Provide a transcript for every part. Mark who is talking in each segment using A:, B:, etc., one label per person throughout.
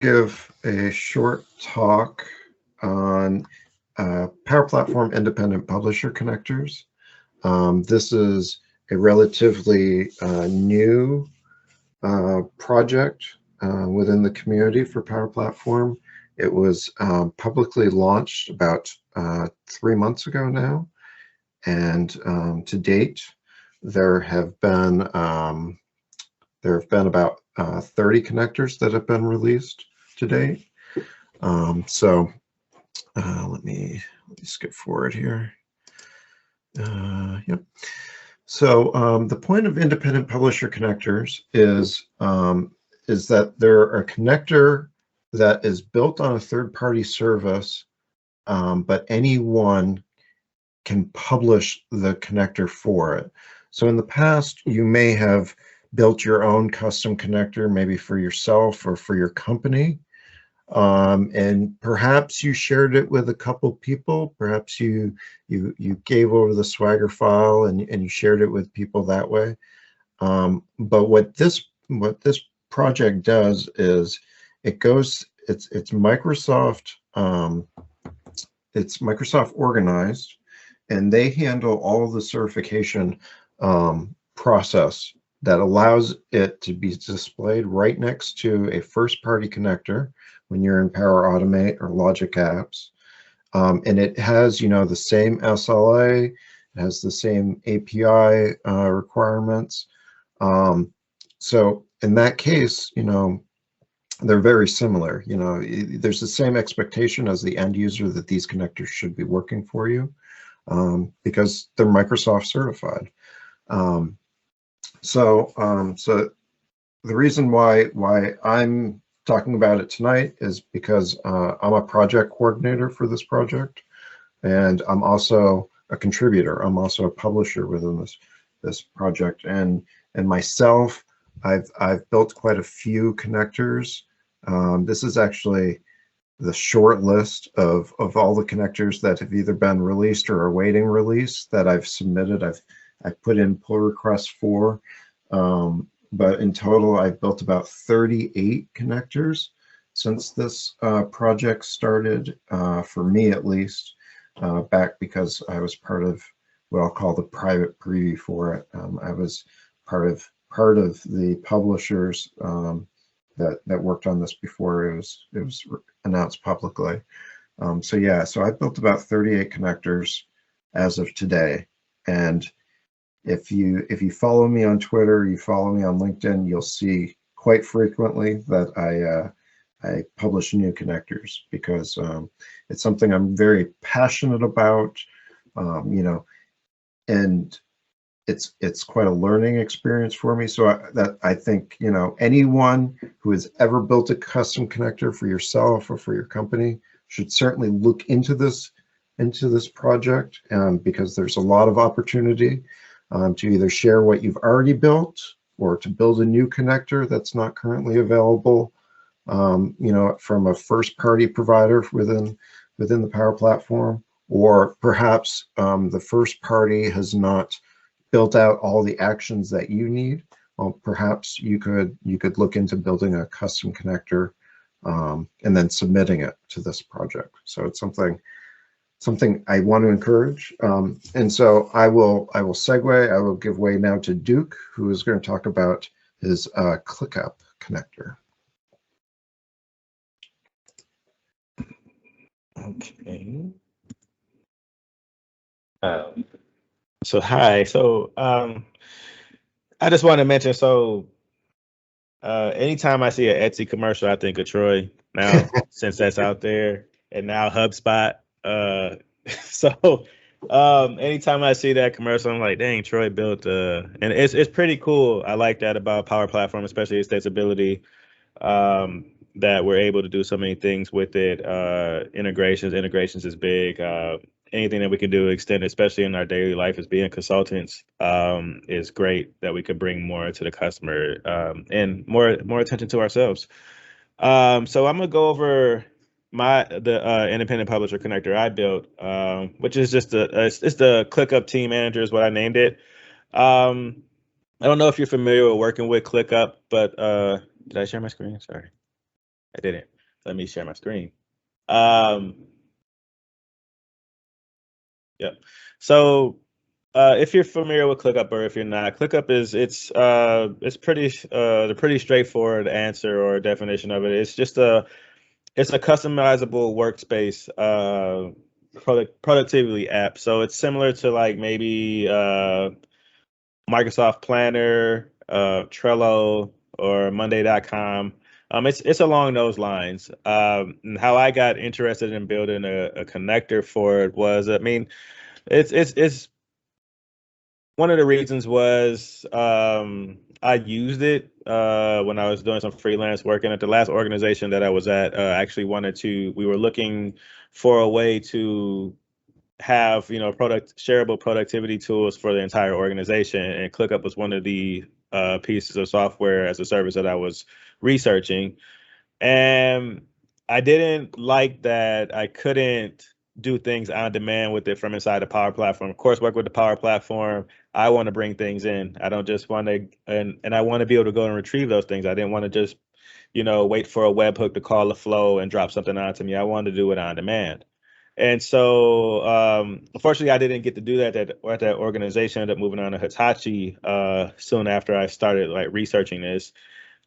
A: give a short talk on Power Platform independent publisher connectors. This is a relatively new project within the community for Power Platform. It was publicly launched about 3 months ago now, and to date, there have been about 30 connectors that have been released to date. Let me skip forward here. Yep. So the point of independent publisher connectors is that they're a connector that is built on a third-party service, but anyone can publish the connector for it. So in the past, you may have built your own custom connector, maybe for yourself or for your company. And perhaps you shared it with a couple people. Perhaps you gave over the Swagger file and you shared it with people that way. But what this project does is it's Microsoft organized, and they handle all of the certification process that allows it to be displayed right next to a first-party connector when you're in Power Automate or Logic Apps. And it has, the same SLA, it has the same API requirements. So in that case, they're very similar. There's the same expectation as the end user that these connectors should be working for you because they're Microsoft certified. So the reason why I'm talking about it tonight is because I'm a project coordinator for this project, and I'm also a contributor. I'm also a publisher within this project, and myself, I've built quite a few connectors. This is actually the short list of all the connectors that have either been released or awaiting release that I've submitted. I've put in pull requests for. But in total, I've built about 38 connectors since this project started, for me at least, back because I was part of what I'll call the private preview for it. I was part of the publishers that worked on this before it was announced publicly. So I've built about 38 connectors as of today, and if you follow me on Twitter, you follow me on LinkedIn, you'll see quite frequently that I publish new connectors because it's something I'm very passionate about, and it's quite a learning experience for me. So I think anyone who has ever built a custom connector for yourself or for your company should certainly look into this project, because there's a lot of opportunity to either share what you've already built or to build a new connector that's not currently available, from a first-party provider within the Power Platform, or perhaps the first party has not built out all the actions that you need. Well, perhaps you could look into building a custom connector and then submitting it to this project. So it's something I want to encourage. And so I will segue. I will give way now to Duke, who is going to talk about his Clickup connector.
B: Okay. So hi. So I just want to mention, anytime I see an Etsy commercial, I think of Troy now, since that's out there, and now HubSpot. Anytime I see that commercial, I'm like, dang, Troy built and it's pretty cool. I like that about Power Platform, especially its ability, that we're able to do so many things with it. Integrations is big. Anything that we can do extend, especially in our daily life as being consultants, is great, that we could bring more to the customer, and more attention to ourselves. So I'm gonna go over the independent publisher connector I built, which is just it's the Clickup Team Manager is what I named it. I don't know if you're familiar with working with Clickup, but did I share my screen? Sorry. I didn't. Let me share my screen. Yep. So if you're familiar with Clickup or if you're not, Clickup is it's pretty the pretty straightforward answer or definition of it. It's just it's a customizable workspace productivity app. So it's similar to like maybe Microsoft Planner, Trello, or Monday.com. It's along those lines. And how I got interested in building a connector for it was, I mean, it's one of the reasons was I used it when I was doing some freelance work, and at the last organization that I was at, actually we were looking for a way to have shareable productivity tools for the entire organization, and ClickUp was one of the pieces of software as a service that I was researching. And I didn't like that I couldn't do things on demand with it from inside the Power Platform. Of course, work with the Power Platform. I want to bring things in. I don't just want to, and I want to be able to go and retrieve those things. I didn't want to just, wait for a webhook to call the flow and drop something onto me. I wanted to do it on demand. And so, unfortunately, I didn't get to do that at that organization. I ended up moving on to Hitachi soon after I started like researching this.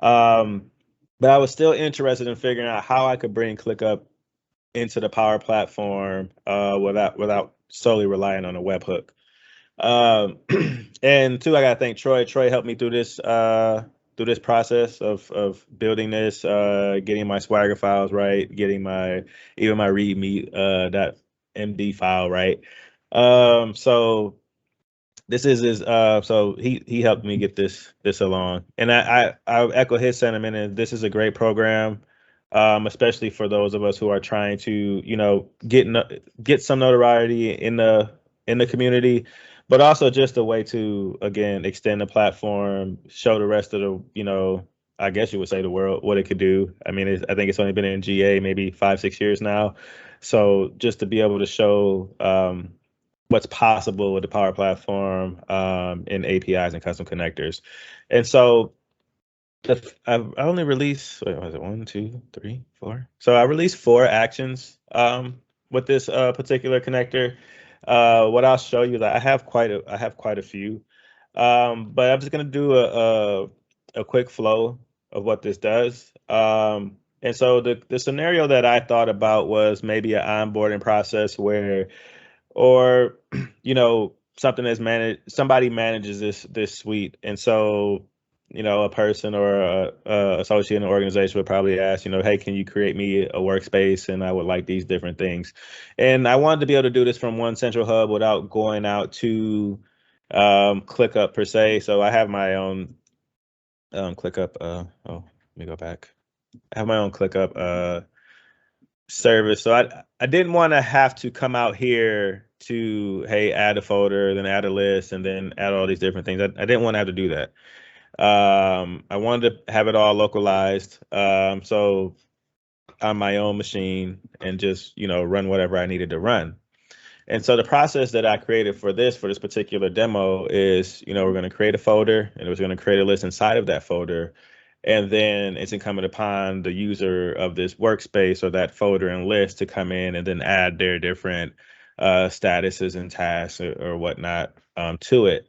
B: But I was still interested in figuring out how I could bring ClickUp into the Power Platform without solely relying on a webhook. And two, I gotta thank Troy. Troy helped me through this process of building this, getting my Swagger files right, getting my README .md file right. So this is his so he helped me get this along, and I echo his sentiment, and this is a great program, especially for those of us who are trying to get some notoriety in the community, but also just a way to again extend the platform, show the rest of the I guess you would say the world what it could do. I mean, I think it's only been in GA maybe 5-6 years now, so just to be able to show what's possible with the Power Platform in APIs and custom connectors. And so I only released, what was it, 1, 2, 3, 4? So I released 4 actions with this particular connector. What I'll show you is that I have quite a few, but I'm just gonna do a quick flow of what this does. And so the scenario that I thought about was maybe an onboarding process where, or something that's somebody manages this suite, and so a person or a associate in an organization would probably ask, hey, can you create me a workspace, and I would like these different things. And I wanted to be able to do this from one central hub without going out to ClickUp per se. So I have my own ClickUp oh, let me go back. I have my own ClickUp service. So I didn't want to have to come out here to, hey, add a folder, then add a list, and then add all these different things. I didn't want to have to do that. I wanted to have it all localized. So on my own machine and just, run whatever I needed to run. And so the process that I created for this particular demo is, we're going to create a folder, and we're going to create a list inside of that folder. And then it's incumbent upon the user of this workspace or that folder and list to come in and then add their different statuses and tasks or whatnot to it.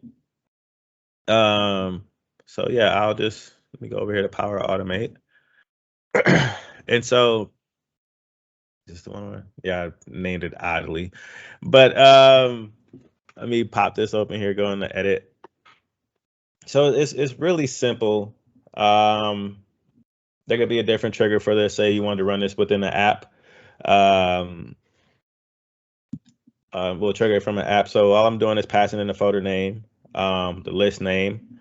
B: So yeah, let me go over here to Power Automate. And so just the one, yeah, I named it oddly, but let me pop this open here, go into edit. So it's really simple. There could be a different trigger for this. Say you wanted to run this within the app. We'll trigger it from an app. So all I'm doing is passing in the folder name, the list name.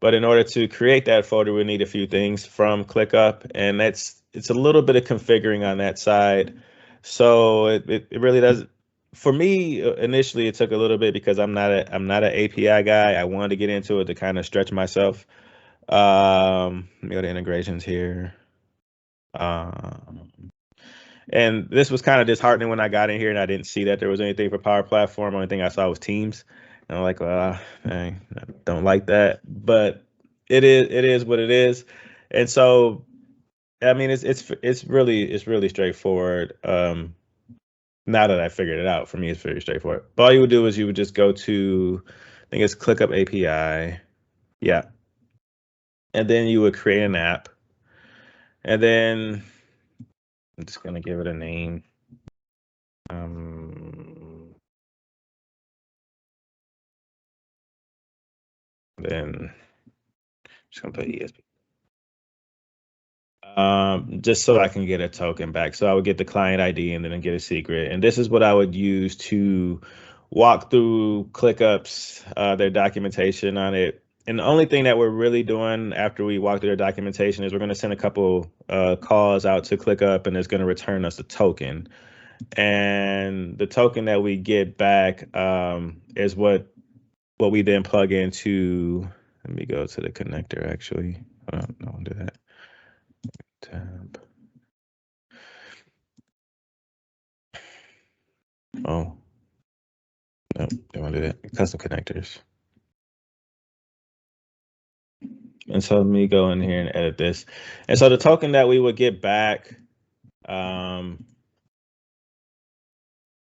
B: But in order to create that folder, we need a few things from ClickUp, and it's a little bit of configuring on that side. So it really does. For me, initially, it took a little bit because I'm not an API guy. I wanted to get into it to kind of stretch myself. Let me go to integrations here. And this was kind of disheartening when I got in here and I didn't see that there was anything for Power Platform. Only thing I saw was Teams. And I'm like, well, I don't like that. But it is what it is. And so I mean, it's really straightforward. Now that I figured it out, for me, it's very straightforward. But all you would do is you would just go to, I think it's Clickup API. Yeah. And then you would create an app. And then I'm just going to give it a name. Then just going to put ESP. Just so I can get a token back. So I would get the client ID and then get a secret. And this is what I would use to walk through ClickUp's, their documentation on it. And the only thing that we're really doing after we walk through their documentation is we're going to send a couple calls out to ClickUp, and it's going to return us a token. And the token that we get back is what we then plug into. Let me go to the connector, actually. I don't do that. Tab. Oh, no, don't want to do that. Custom connectors. And so let me go in here and edit this. And so the token that we would get back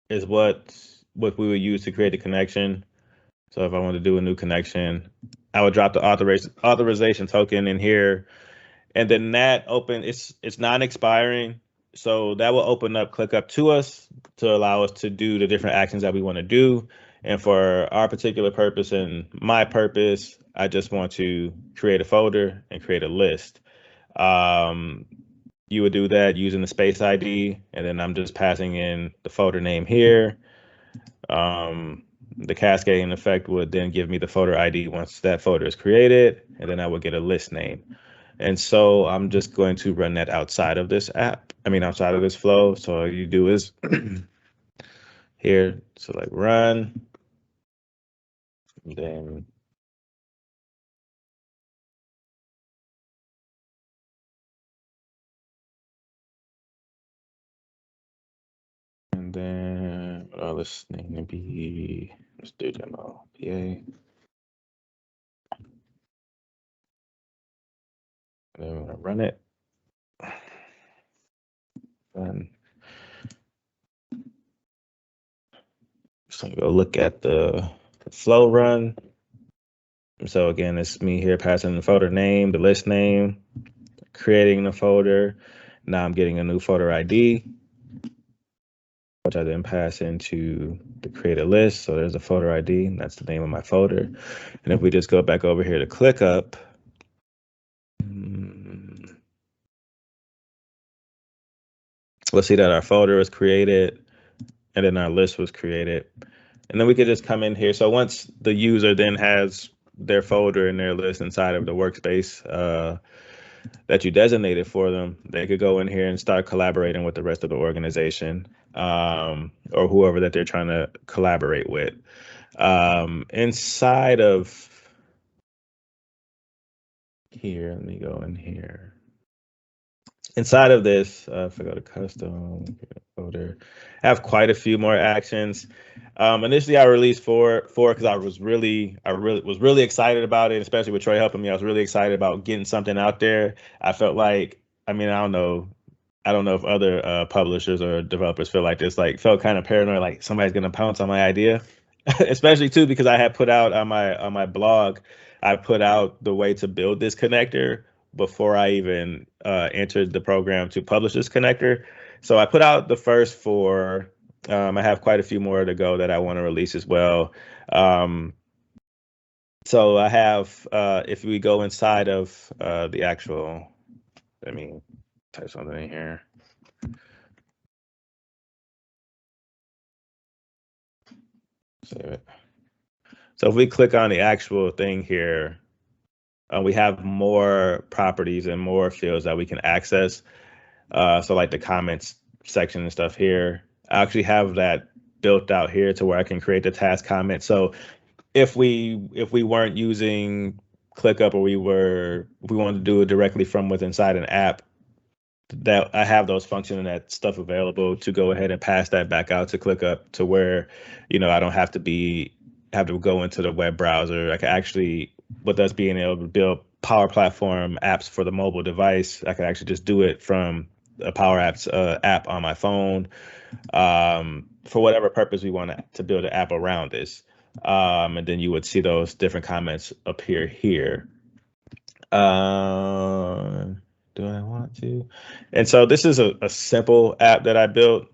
B: is what we would use to create the connection. So if I want to do a new connection, I would drop the authorization token in here, and then that it's non-expiring. So that will open up ClickUp to us to allow us to do the different actions that we want to do. And for our particular purpose and my purpose, I just want to create a folder and create a list. You would do that using the space ID, and then I'm just passing in the folder name here. The cascading effect would then give me the folder ID once that folder is created, and then I would get a list name. And so I'm just going to run that outside of this app. I mean, outside of this flow. So all you do is here, select run, and then let's name it be, let's do demo PA. And then we're gonna run it. And so go look at the flow run. So again, it's me here passing the folder name, the list name, creating the folder. Now I'm getting a new folder ID, which I then pass into the create a list. So there's a folder ID, and that's the name of my folder. And if we just go back over here to ClickUp, we'll see that our folder was created, and then our list was created. And then we could just come in here. So once the user then has their folder and their list inside of the workspace that you designated for them, they could go in here and start collaborating with the rest of the organization or whoever that they're trying to collaborate with. Inside of here, let me go in here. Inside of this, if I go to custom folder, I have quite a few more actions. Initially, I released four because I was really excited about it, especially with Troy helping me. I was really excited about getting something out there. I felt like, I mean, I don't know if other publishers or developers feel like this. Like, felt kind of paranoid, like somebody's gonna pounce on my idea, especially too because I had put out on my blog, I put out the way to build this connector before I even entered the program to publish this connector. So I put out the first four. I have quite a few more to go that I want to release as well. So I have, if we go inside of the actual, let me type something in here. Save it. So if we click on the actual thing here, we have more properties and more fields that we can access. So like the comments section and stuff here, I actually have that built out here to where I can create the task comment. So if we weren't using ClickUp, or we wanted to do it directly from within inside an app, that I have those functions and that stuff available to go ahead and pass that back out to ClickUp to where, I don't have to go into the web browser. I can actually, with us being able to build Power Platform apps for the mobile device. I could actually just do it from a Power Apps app on my phone, for whatever purpose we want to build an app around this. And then you would see those different comments appear here. Do I want to? And so this is a simple app that I built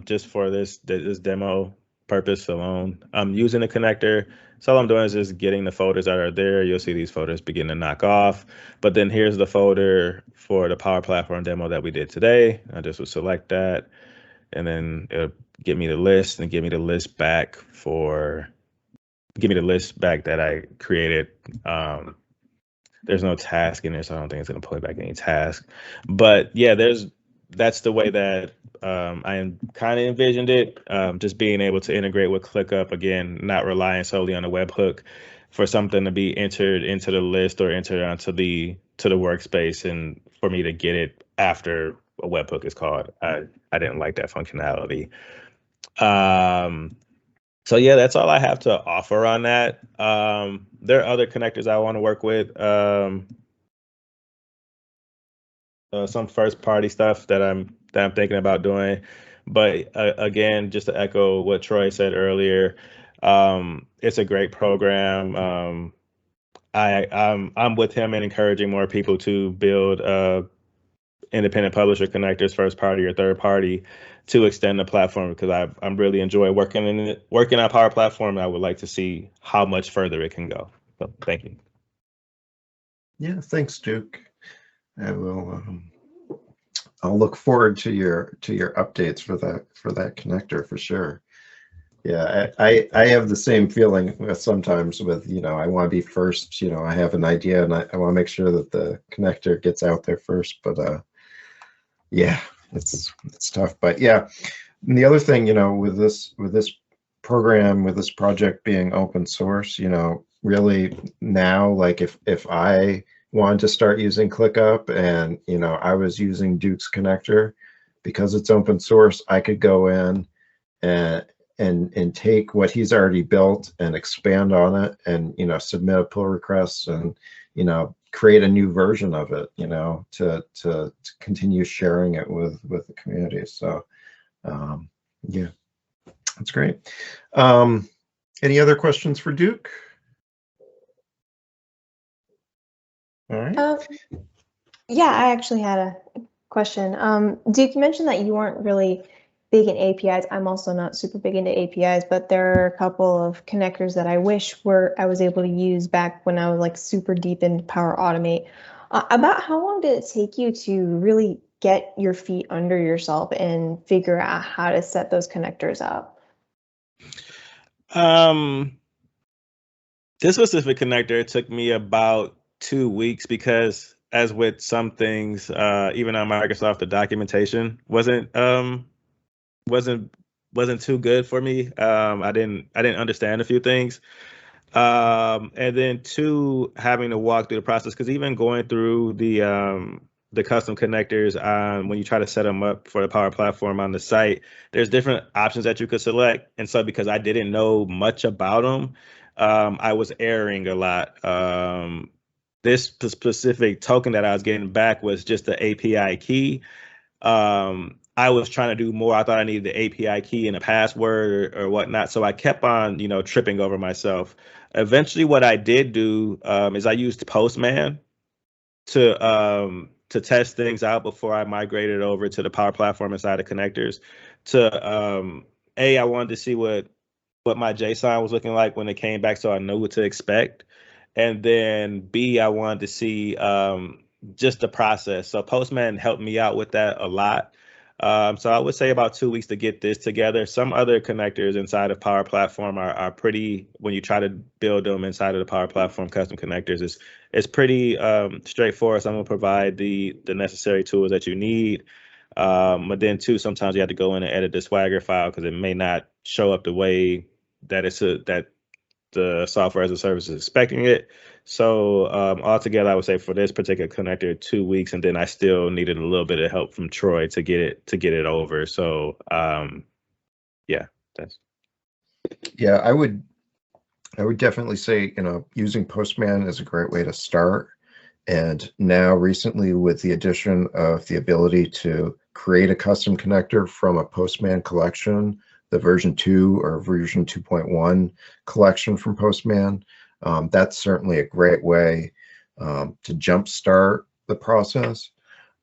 B: just for this demo purpose alone. I'm using a connector. So all I'm doing is just getting the folders that are there. You'll see these folders begin to knock off. But then here's the folder for the Power Platform demo that we did today. I just would select that, and then it'll give me the list and give me the list back that I created. There's no task in there, so I don't think it's going to play back any task. But yeah, that's the way that I kind of envisioned it. Just being able to integrate with ClickUp, again, not relying solely on a webhook for something to be entered into the list or entered onto the workspace, and for me to get it after a webhook is called. I didn't like that functionality. So yeah, that's all I have to offer on that. There are other connectors I want to work with. Some first party stuff that I'm thinking about doing. But again, just to echo what Troy said earlier, it's a great program. I'm with him in encouraging more people to build independent publisher connectors, first party or third party, to extend the platform, because I'm really enjoy working on Power Platform. And I would like to see how much further it can go. So thank you.
A: Yeah, thanks, Duke. I will. I'll look forward to your updates for that connector for sure. Yeah, I have the same feeling sometimes with, I want to be first. I have an idea and I want to make sure that the connector gets out there first. But yeah, it's tough. But yeah, and the other thing, with this program, with this project being open source, really now, like if I wanted to start using ClickUp and I was using Duke's connector, because it's open source, I could go in and take what he's already built and expand on it, and submit a pull request, and create a new version of it, to continue sharing it with the community. So yeah, that's great. Any other questions for Duke? All right.
C: Yeah, I actually had a question. Duke, you mentioned that you weren't really big in APIs. I'm also not super big into APIs, but there are a couple of connectors that I wish I was able to use back when I was like super deep in Power Automate. About how long did it take you to really get your feet under yourself and figure out how to set those connectors up?
B: This specific connector, it took me about 2 weeks, because as with some things, even on Microsoft, the documentation wasn't too good for me. I didn't understand a few things. And then two, having to walk through the process, because even going through the custom connectors, when you try to set them up for the Power Platform on the site, there's different options that you could select. And so because I didn't know much about them, I was erring a lot. This specific token that I was getting back was just the API key. I was trying to do more. I thought I needed the API key and a password or whatnot. So I kept on, tripping over myself. Eventually, what I did do is I used Postman to test things out before I migrated over to the Power Platform inside of connectors. I wanted to see what my JSON was looking like when it came back, so I knew what to expect. And then B, I wanted to see just the process. So Postman helped me out with that a lot. So I would say about 2 weeks to get this together. Some other connectors inside of Power Platform are pretty, when you try to build them inside of the Power Platform custom connectors, it's pretty straightforward. So I'm going to provide the necessary tools that you need. But then too, sometimes you have to go in and edit the Swagger file, because it may not show up the way that that the software as a service is expecting it. So altogether, I would say for this particular connector, 2 weeks, and then I still needed a little bit of help from Troy to get it over. So yeah, that's.
A: Yeah, I would definitely say, using Postman is a great way to start. And now recently, with the addition of the ability to create a custom connector from a Postman collection, the version 2 or version 2.1 collection from Postman, that's certainly a great way to jumpstart the process.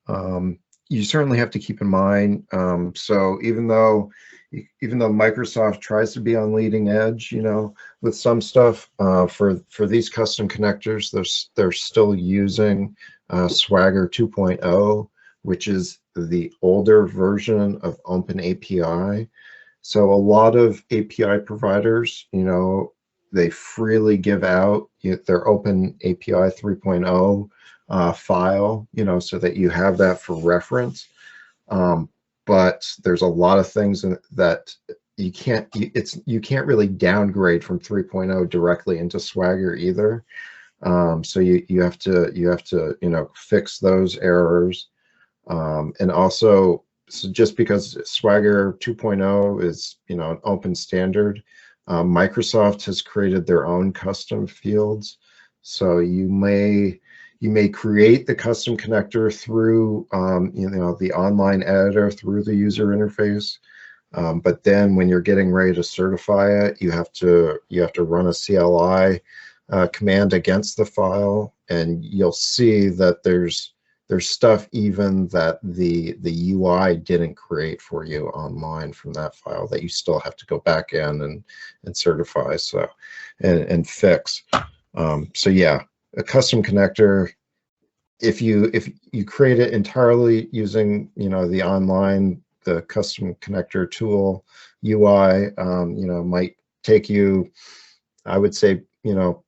A: You certainly have to keep in mind, so even though Microsoft tries to be on leading edge, you know, with some stuff, for these custom connectors, they're still using Swagger 2.0, which is the older version of OpenAPI. So a lot of API providers, you know, they freely give out their OpenAPI 3.0 file, you know, so that you have that for reference. But there's a lot of things that you can't really downgrade from 3.0 directly into Swagger either. So you have to you know, fix those errors. And also, so just because Swagger 2.0 is, you know, an open standard, Microsoft has created their own custom fields. So you may create the custom connector through you know, the online editor, through the user interface, but then when you're getting ready to certify it, you have to run a CLI command against the file, and you'll see that there's stuff even that the UI didn't create for you online from that file that you still have to go back in and certify, so and fix. So yeah, a custom connector, if you create it entirely using, you know, the custom connector tool UI, you know, might take you, I would say, you know,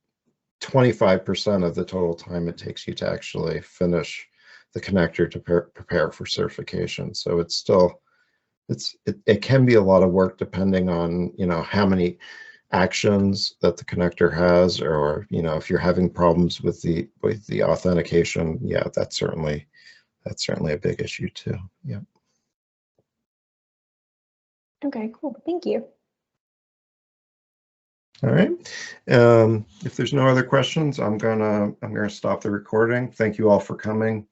A: 25% of the total time it takes you to actually finish the connector to prepare for certification. So it's still, it can be a lot of work depending on, you know, how many actions that the connector has, or, you know, if you're having problems with the authentication, yeah, that's certainly a big issue too. Yeah.
C: Okay, cool. Thank you.
A: All right. If there's no other questions, I'm gonna stop the recording. Thank you all for coming.